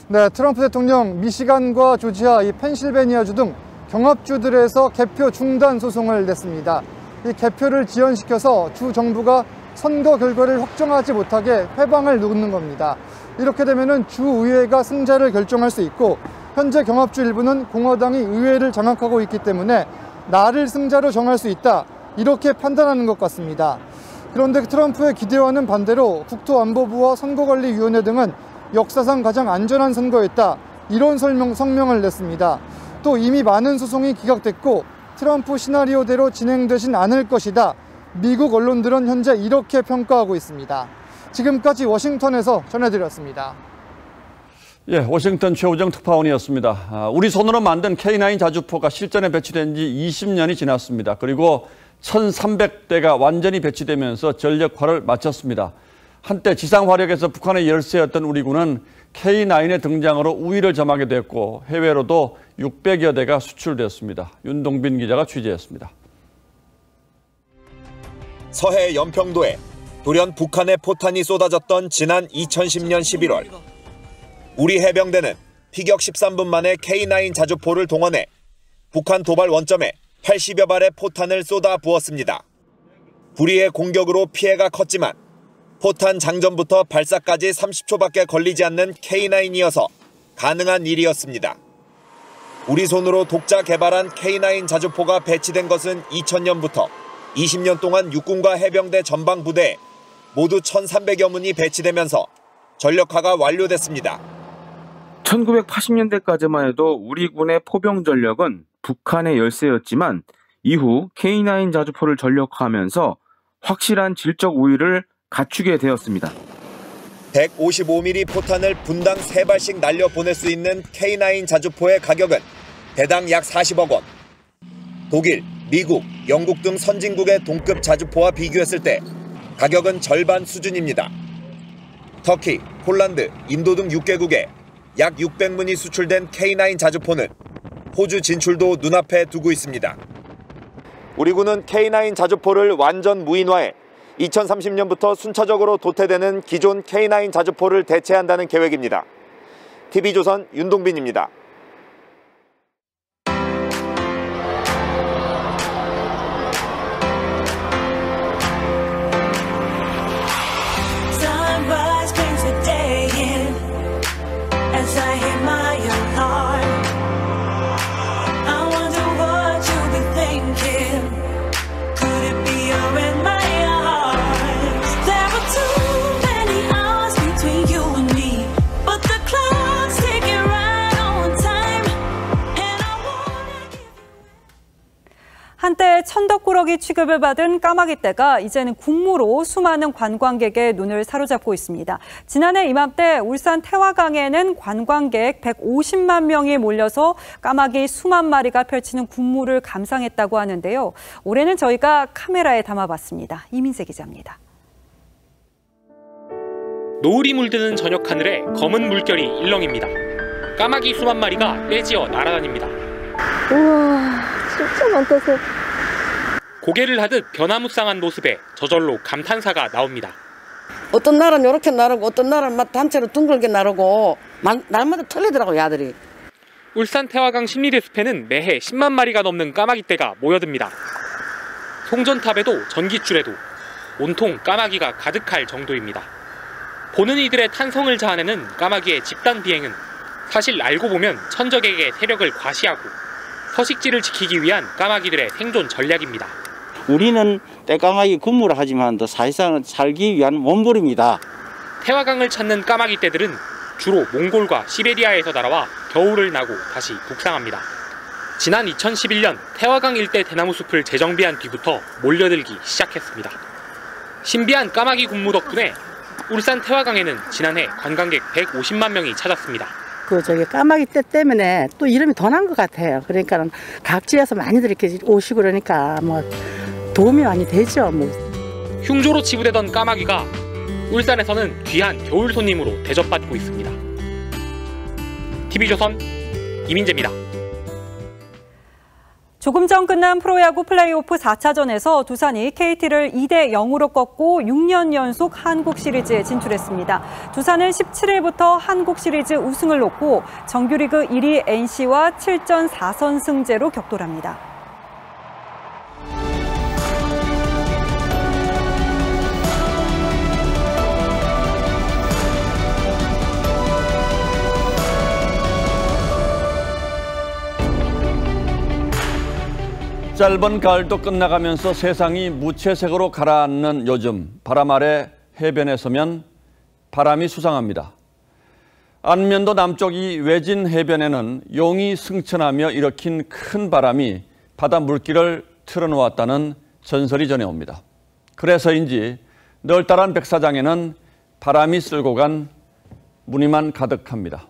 네, 트럼프 대통령 미시간과 조지아, 이 펜실베니아주 등 경합주들에서 개표 중단 소송을 냈습니다. 이 개표를 지연시켜서 주 정부가 선거 결과를 확정하지 못하게 회방을 놓는 겁니다. 이렇게 되면은 주 의회가 승자를 결정할 수 있고 현재 경합주 일부는 공화당이 의회를 장악하고 있기 때문에 나를 승자로 정할 수 있다, 이렇게 판단하는 것 같습니다. 그런데 트럼프의 기대와는 반대로 국토안보부와 선거관리위원회 등은 역사상 가장 안전한 선거였다, 이런 성명을 냈습니다. 또 이미 많은 소송이 기각됐고 트럼프 시나리오대로 진행되진 않을 것이다, 미국 언론들은 현재 이렇게 평가하고 있습니다. 지금까지 워싱턴에서 전해드렸습니다. 예, 워싱턴 최우정 특파원이었습니다. 우리 손으로 만든 K9 자주포가 실전에 배치된 지 20년이 지났습니다. 그리고 1,300대가 완전히 배치되면서 전력화를 마쳤습니다. 한때 지상 화력에서 북한의 열세였던 우리 군은 K9의 등장으로 우위를 점하게 됐고 해외로도 600여 대가 수출됐습니다. 윤동빈 기자가 취재했습니다. 서해 연평도에 돌연 북한의 포탄이 쏟아졌던 지난 2010년 11월. 우리 해병대는 피격 13분 만에 K9 자주포를 동원해 북한 도발 원점에 80여 발의 포탄을 쏟아 부었습니다. 불의의 공격으로 피해가 컸지만 포탄 장전부터 발사까지 30초밖에 걸리지 않는 K9이어서 가능한 일이었습니다. 우리 손으로 독자 개발한 K9 자주포가 배치된 것은 2000년부터 20년 동안 육군과 해병대 전방 부대에 모두 1,300여 문이 배치되면서 전력화가 완료됐습니다. 1980년대까지만 해도 우리 군의 포병 전력은 북한의 열세였지만 이후 K9 자주포를 전력화하면서 확실한 질적 우위를 갖추게 되었습니다. 155mm 포탄을 분당 3발씩 날려보낼 수 있는 K9 자주포의 가격은 대당 약 40억 원. 독일, 미국, 영국 등 선진국의 동급 자주포와 비교했을 때 가격은 절반 수준입니다. 터키, 폴란드, 인도 등 6개국에 약 600문이 수출된 K9 자주포는 호주 진출도 눈앞에 두고 있습니다. 우리 군은 K9 자주포를 완전 무인화해 2030년부터 순차적으로 도태되는 기존 K9 자주포를 대체한다는 계획입니다. TV조선 윤동빈입니다. 한때 천덕꾸러기 취급을 받은 까마귀떼가 이제는 군무로 수많은 관광객의 눈을 사로잡고 있습니다. 지난해 이맘때 울산 태화강에는 관광객 150만 명이 몰려서 까마귀 수만 마리가 펼치는 군무를 감상했다고 하는데요. 올해는 저희가 카메라에 담아봤습니다. 이민세 기자입니다. 노을이 물드는 저녁 하늘에 검은 물결이 일렁입니다. 까마귀 수만 마리가 떼지어 날아다닙니다. 우와, 진짜 많다. 고개를 하듯 변화무쌍한 모습에 저절로 감탄사가 나옵니다. 어떤 날은 이렇게 나르고 어떤 날은 막 단체로 둥글게 나르고 날마다 틀리더라고요, 아들이. 울산 태화강 심리대 숲에는 매해 10만 마리가 넘는 까마귀떼가 모여듭니다. 송전탑에도 전기줄에도 온통 까마귀가 가득할 정도입니다. 보는 이들의 탄성을 자아내는 까마귀의 집단 비행은 사실 알고 보면 천적에게 세력을 과시하고 서식지를 지키기 위한 까마귀들의 생존 전략입니다. 우리는 떼까마귀 근무를 하지만 사실상 살기 위한 몸부림이다. 태화강을 찾는 까마귀 떼들은 주로 몽골과 시베리아에서 날아와 겨울을 나고 다시 북상합니다. 지난 2011년 태화강 일대 대나무 숲을 재정비한 뒤부터 몰려들기 시작했습니다. 신비한 까마귀 군무 덕분에 울산 태화강에는 지난해 관광객 150만 명이 찾았습니다. 까마귀 떼 때문에 또 이름이 더 난 것 같아요. 그러니까 각지에서 많이들 이렇게 오시고 그러니까 뭐 도움이 많이 되죠. 흉조로 치부되던 까마귀가 울산에서는 귀한 겨울 손님으로 대접받고 있습니다. TV조선 이민재입니다. 조금 전 끝난 프로야구 플레이오프 4차전에서 두산이 KT를 2대0으로 꺾고 6년 연속 한국 시리즈에 진출했습니다. 두산은 17일부터 한국 시리즈 우승을 놓고 정규리그 1위 NC와 7전 4선승제로 격돌합니다. 짧은 가을도 끝나가면서 세상이 무채색으로 가라앉는 요즘, 바람 아래 해변에 서면 바람이 수상합니다. 안면도 남쪽 이 외진 해변에는 용이 승천하며 일으킨 큰 바람이 바다 물길을 틀어놓았다는 전설이 전해옵니다. 그래서인지 널따란 백사장에는 바람이 쓸고 간 무늬만 가득합니다.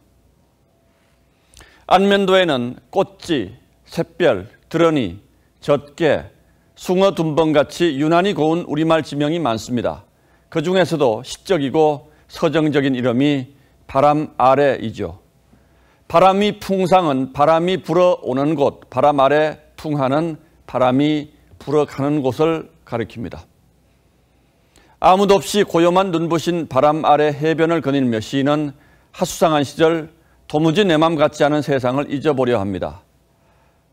안면도에는 꽃지, 샛별, 드러니, 젖게, 숭어 둔벙같이 유난히 고운 우리말 지명이 많습니다. 그 중에서도 시적이고 서정적인 이름이 바람 아래이죠. 바람이 풍상은 바람이 불어오는 곳, 바람 아래 풍하는 바람이 불어가는 곳을 가리킵니다. 아무도 없이 고요한 눈부신 바람 아래 해변을 거닐며 시인은 하수상한 시절 도무지 내 맘 같지 않은 세상을 잊어보려 합니다.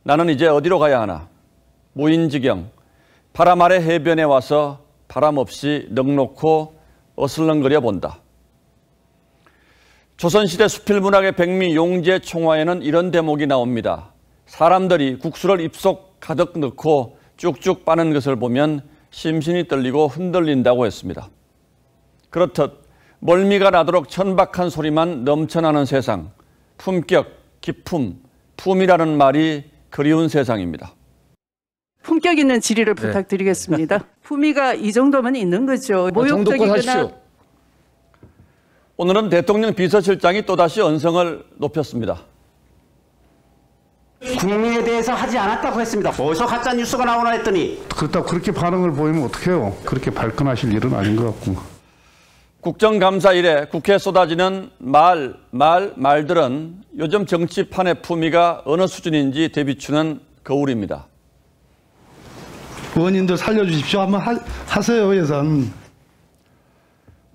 나는 이제 어디로 가야 하나? 무인지경, 바람 아래 해변에 와서 바람 없이 넋놓고 어슬렁거려 본다. 조선시대 수필문학의 백미 용제 총화에는 이런 대목이 나옵니다. 사람들이 국수를 입속 가득 넣고 쭉쭉 빠는 것을 보면 심신이 떨리고 흔들린다고 했습니다. 그렇듯 멀미가 나도록 천박한 소리만 넘쳐나는 세상, 품격, 기품, 품이라는 말이 그리운 세상입니다. 품격 있는 질의를 부탁드리겠습니다. 품위가 이 정도면 있는 거죠. 모욕적이거나. 오늘은 대통령 비서실장이 또다시 언성을 높였습니다. 국민에 대해서 하지 않았다고 했습니다. 어디서 가짜 뉴스가 나오나 했더니. 그렇다고 그렇게 반응을 보이면 어떡해요. 그렇게 발끈하실 일은 아닌 것 같고. 국정감사 이래 국회에 쏟아지는 말들은 요즘 정치판의 품위가 어느 수준인지 대비추는 거울입니다. 의원님들 살려주십시오. 한번 하세요, 예산.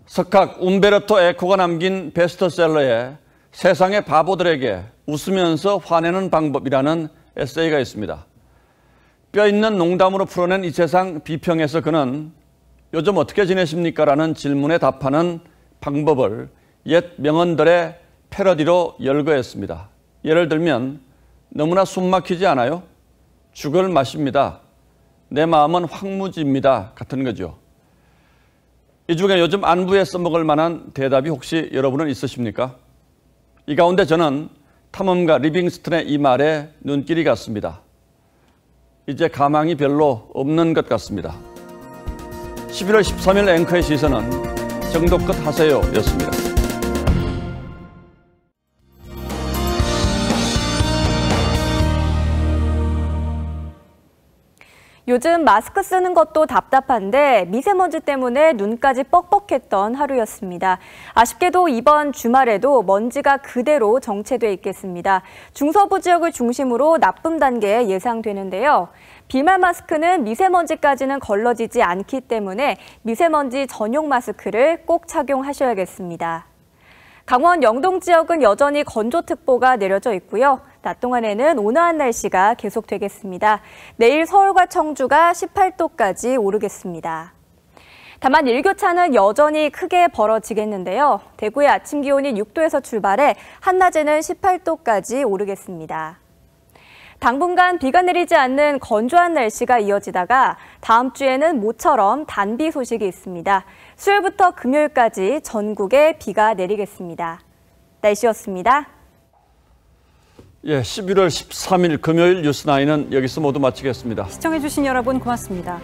석학 움베르토 에코가 남긴 베스트셀러에 세상의 바보들에게 웃으면서 화내는 방법이라는 에세이가 있습니다. 뼈있는 농담으로 풀어낸 이 세상 비평에서 그는 요즘 어떻게 지내십니까? 라는 질문에 답하는 방법을 옛 명언들의 패러디로 열거했습니다. 예를 들면 너무나 숨막히지 않아요? 죽을 맛입니다. 내 마음은 황무지입니다. 같은 거죠. 이 중에 요즘 안부에 써먹을 만한 대답이 혹시 여러분은 있으십니까? 이 가운데 저는 탐험가 리빙스턴의 이 말에 눈길이 갔습니다. 이제 가망이 별로 없는 것 같습니다. 11월 13일 앵커의 시선은 정도껏 하세요 였습니다. 요즘 마스크 쓰는 것도 답답한데 미세먼지 때문에 눈까지 뻑뻑했던 하루였습니다. 아쉽게도 이번 주말에도 먼지가 그대로 정체돼 있겠습니다. 중서부 지역을 중심으로 나쁨 단계에 예상되는데요. 비말 마스크는 미세먼지까지는 걸러지지 않기 때문에 미세먼지 전용 마스크를 꼭 착용하셔야겠습니다. 강원 영동 지역은 여전히 건조특보가 내려져 있고요. 낮 동안에는 온화한 날씨가 계속되겠습니다. 내일 서울과 청주가 18도까지 오르겠습니다. 다만 일교차는 여전히 크게 벌어지겠는데요. 대구의 아침 기온이 6도에서 출발해 한낮에는 18도까지 오르겠습니다. 당분간 비가 내리지 않는 건조한 날씨가 이어지다가 다음 주에는 모처럼 단비 소식이 있습니다. 수요일부터 금요일까지 전국에 비가 내리겠습니다. 날씨였습니다. 예, 11월 13일 금요일 뉴스9은 여기서 모두 마치겠습니다. 시청해주신 여러분 고맙습니다.